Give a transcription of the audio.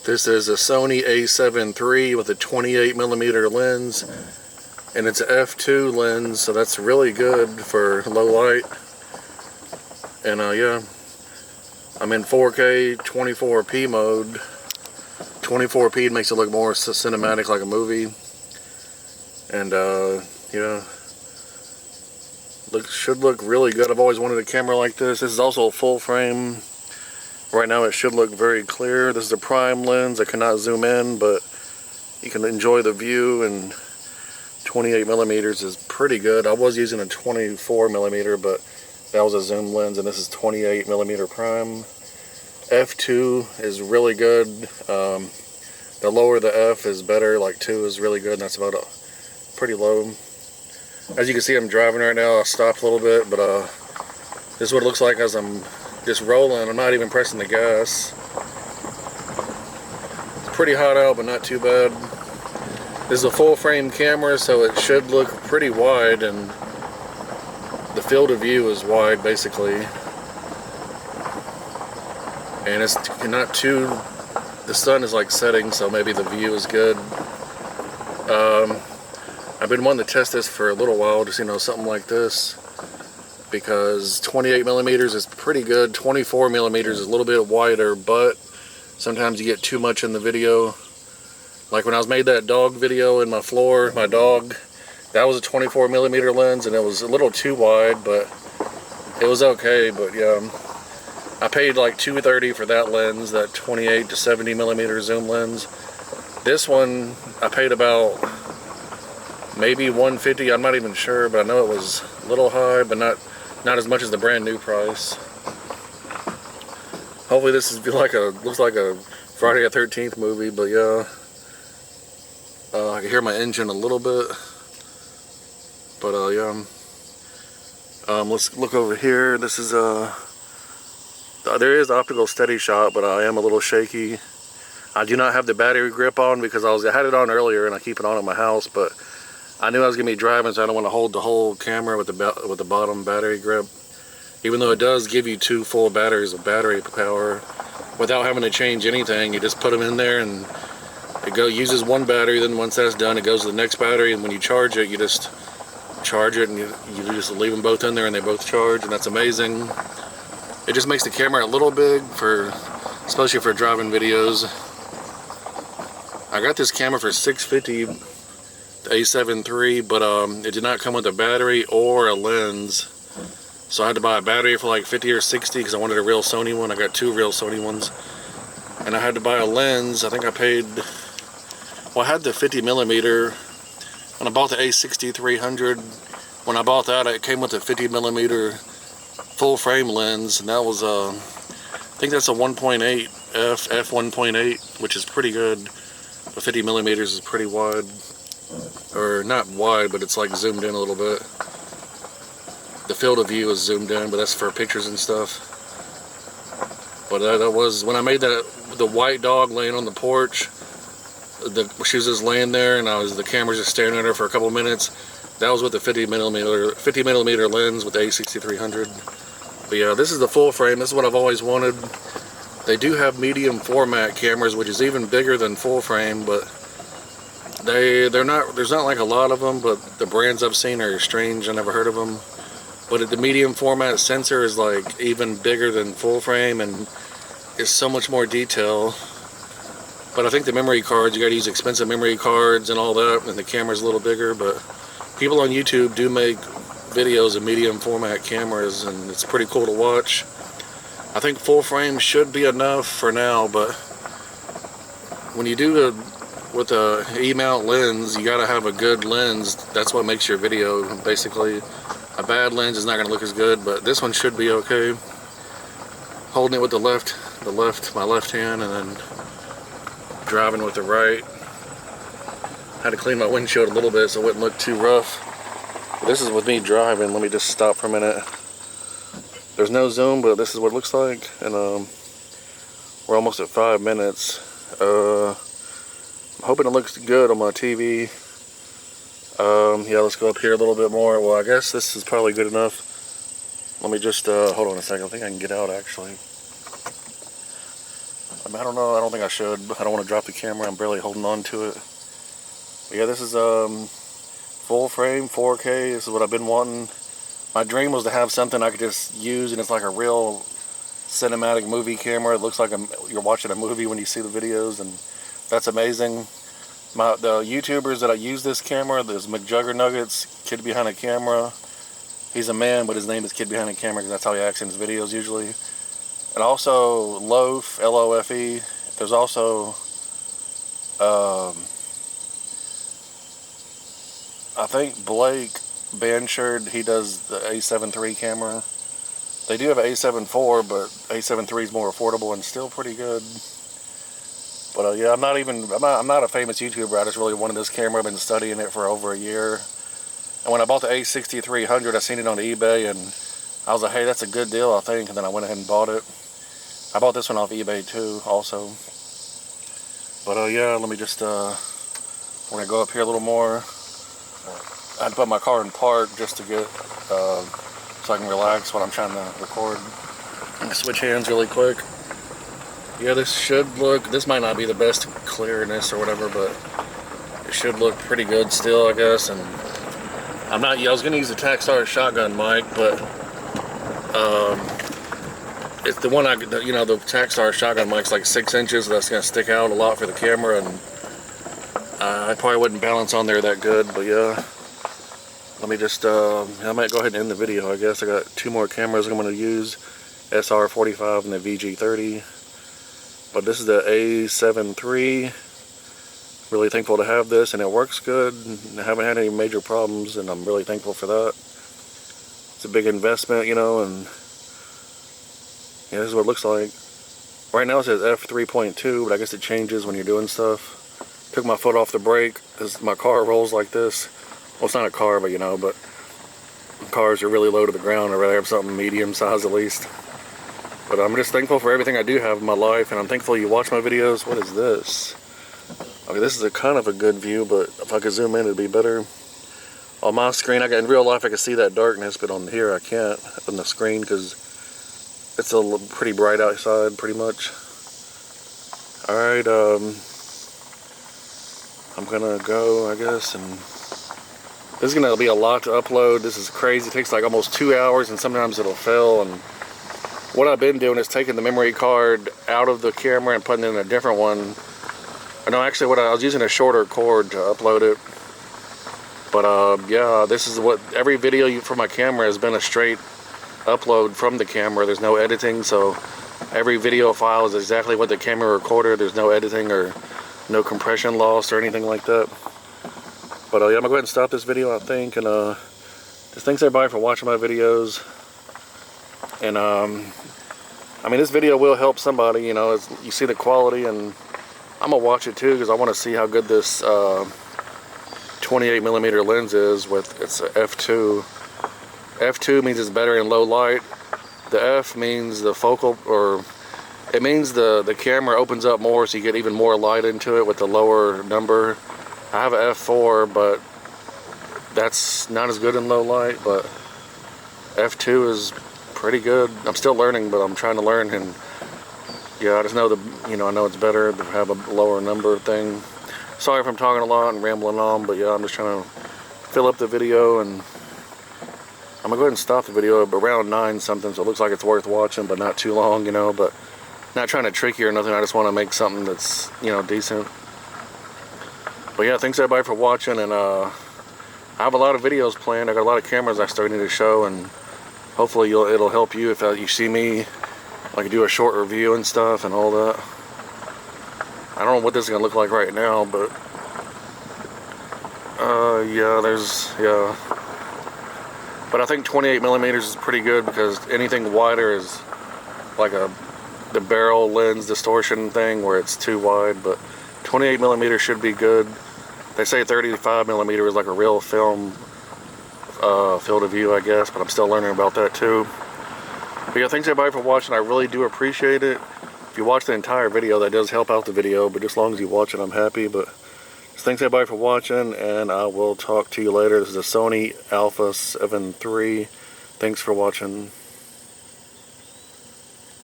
This is a Sony A7 III with a 28mm lens, and it's an f2 lens, so that's really good for low light. And yeah, I'm in 4K 24p mode. 24p makes it look more cinematic, like a movie. And yeah, should look really good. I've always wanted a camera like this. This is also a full frame. Right now it should look very clear. This is a prime lens. I cannot zoom in, but you can enjoy the view, and 28mm is pretty good. I was using a 24mm, but that was a zoom lens, and this is 28mm prime. f2 is really good. The lower the f is better, like 2 is really good, and that's about pretty low. As you can see, I'm driving right now. I'll stop a little bit, but this is what it looks like as I'm just rolling. I'm not even pressing the gas. It's pretty hot out, but not too bad. This is a full frame camera, so it should look pretty wide, and the field of view is wide basically. And it's not too, the sun is like setting, so maybe the view is good. I've been wanting to test this for a little while, just, you know, something like this, because 28mm is pretty good. 24mm is a little bit wider, but sometimes you get too much in the video. Like when I was made that dog video in my floor, my dog, that was a 24mm lens, and it was a little too wide, but it was okay. But yeah, I paid like $230 for that lens, that 28 to 70mm zoom lens. This one I paid about maybe $150. I'm not even sure, but I know it was a little high, but not as much as the brand new price. Hopefully this is looks like a Friday the 13th movie, but yeah. I can hear my engine a little bit, but yeah. Let's look over here. This is there is optical steady shot, but I am a little shaky. I do not have the battery grip on because I had it on earlier, and I keep it on at my house, but I knew I was gonna be driving, so I don't want to hold the whole camera with the bottom battery grip. Even though it does give you 2 full batteries of battery power without having to change anything. You just put them in there, and it uses one battery. Then once that's done, it goes to the next battery, and when you charge it, you just charge it, and you just leave them both in there, and they both charge, and that's amazing. It just makes the camera a little big especially for driving videos. I got this camera for $650, the A7 III, but it did not come with a battery or a lens. So I had to buy a battery for like $50 or $60 because I wanted a real Sony one. I got 2 real Sony ones. And I had to buy a lens. I think I paid, well, I had the 50mm, and I bought the A6300. When I bought that, it came with a 50mm full frame lens, and that was I think that's a 1.8 f1.8, which is pretty good. But 50mm is pretty wide, or not wide, but it's like zoomed in a little bit. The field of view is zoomed in, but that's for pictures and stuff. But that was when I made the white dog laying on the porch. She was just laying there, and the camera's just staring at her for a couple minutes. That was with the 50mm lens with the A6300. But yeah, this is the full frame. This is what I've always wanted. They do have medium format cameras, which is even bigger than full frame, but there's not like a lot of them, but the brands I've seen are strange. I never heard of them. But the medium format sensor is like even bigger than full frame, and it's so much more detail. But I think the memory cards, you gotta use expensive memory cards and all that, and the camera's a little bigger. But people on YouTube do make videos of medium format cameras, and it's pretty cool to watch. I think full frame should be enough for now, but when you do with a E-mount lens, you gotta have a good lens. That's what makes your video, basically. A bad lens is not gonna look as good, but this one should be okay. Holding it with my left hand, and then driving with the right. Had to clean my windshield a little bit so it wouldn't look too rough. But this is with me driving. Let me just stop for a minute. There's no zoom, but this is what it looks like, and we're almost at 5 minutes. I'm hoping it looks good on my TV. Yeah, let's go up here a little bit more. Well, I guess this is probably good enough. Let me just hold on a second. I think I can get out actually. I mean, I don't know. I don't think I should. I don't want to drop the camera. I'm barely holding on to it. But yeah, this is full frame 4K. This is what I've been wanting. My dream was to have something I could just use, and it's like a real cinematic movie camera. It looks like you're watching a movie when you see the videos, and that's amazing. The YouTubers that I use this camera, there's McJuggernuggets, Kid Behind a Camera. He's a man, but his name is Kid Behind a Camera because that's how he acts in his videos usually. And also Loaf, L-O-F-E. There's also, I think Blake Banchard, he does the A7iii camera. They do have an A7iv, but A7iii is more affordable and still pretty good. But yeah, I'm not a famous YouTuber. I just really wanted this camera. I've been studying it for over a year. And when I bought the A6300, I seen it on eBay, and I was like, hey, that's a good deal, I think. And then I went ahead and bought it. I bought this one off eBay too, also. But yeah, let me just, when I go up here a little more, I had to put my car in park just to get, so I can relax while I'm trying to record. Switch hands really quick. Yeah, this might not be the best clearness or whatever, but it should look pretty good still, I guess. And I was going to use the Takstar shotgun mic, but it's the one the Takstar shotgun mic's like 6 inches, so that's going to stick out a lot for the camera, and I probably wouldn't balance on there that good. But yeah, let me just, I might go ahead and end the video, I guess. I got 2 more cameras I'm going to use, SR45 and the VG30. But this is the A7iii. Really thankful to have this, and it works good. I haven't had any major problems, and I'm really thankful for that. It's a big investment, you know, and yeah, this is what it looks like. Right now it says f3.2, but I guess it changes when you're doing stuff. Took my foot off the brake as my car rolls like this. Well, it's not a car, but you know, but cars are really low to the ground. I'd rather have something medium size at least. But I'm just thankful for everything I do have in my life, and I'm thankful you watch my videos. What is this? Okay, this is a kind of a good view, but if I could zoom in, it'd be better. On my screen, in real life, I can see that darkness, but on here, I can't on the screen because it's pretty bright outside, pretty much. All right, I'm gonna go, I guess, and this is gonna be a lot to upload. This is crazy. It takes like almost 2 hours, and sometimes it'll fail. And what I've been doing is taking the memory card out of the camera and putting it in a different one. No, actually, I was using a shorter cord to upload it. But yeah, this is what every video from my camera has been, a straight upload from the camera. There's no editing, so every video file is exactly what the camera recorded. There's no editing or no compression loss or anything like that. But yeah, I'm gonna go ahead and stop this video, I think, and just thanks everybody for watching my videos. And I mean, this video will help somebody, you know. You see the quality, and I'm gonna watch it too because I want to see how good this 28mm lens is with its f2. F2 means it's better in low light. The F means the focal, or it means the camera opens up more, so you get even more light into it with the lower number. I have an F4, but that's not as good in low light. But F2 is pretty good. I'm still learning, but I'm trying to learn, and yeah, I just know I know it's better to have a lower number thing. Sorry if I'm talking a lot and rambling on, but yeah, I'm just trying to fill up the video, and I'm gonna go ahead and stop the video around 9 something, so it looks like it's worth watching, but not too long, you know. But not trying to trick you or nothing. I just want to make something that's, you know, decent. But yeah, thanks everybody for watching, and I have a lot of videos planned. I got a lot of cameras I still need to show, and hopefully it'll help you if you see me like do a short review and stuff and all that. I don't know what this is gonna look like right now, but yeah. But I think 28mm is pretty good because anything wider is like the barrel lens distortion thing where it's too wide. But 28mm should be good. They say 35mm is like a real film field of view, I guess, but I'm still learning about that too. But yeah, thanks everybody for watching. I really do appreciate it. If you watch the entire video, that does help out the video, but just as long as you watch it, I'm happy. But just thanks everybody for watching, and I will talk to you later. This is a Sony A7iii. Thanks for watching.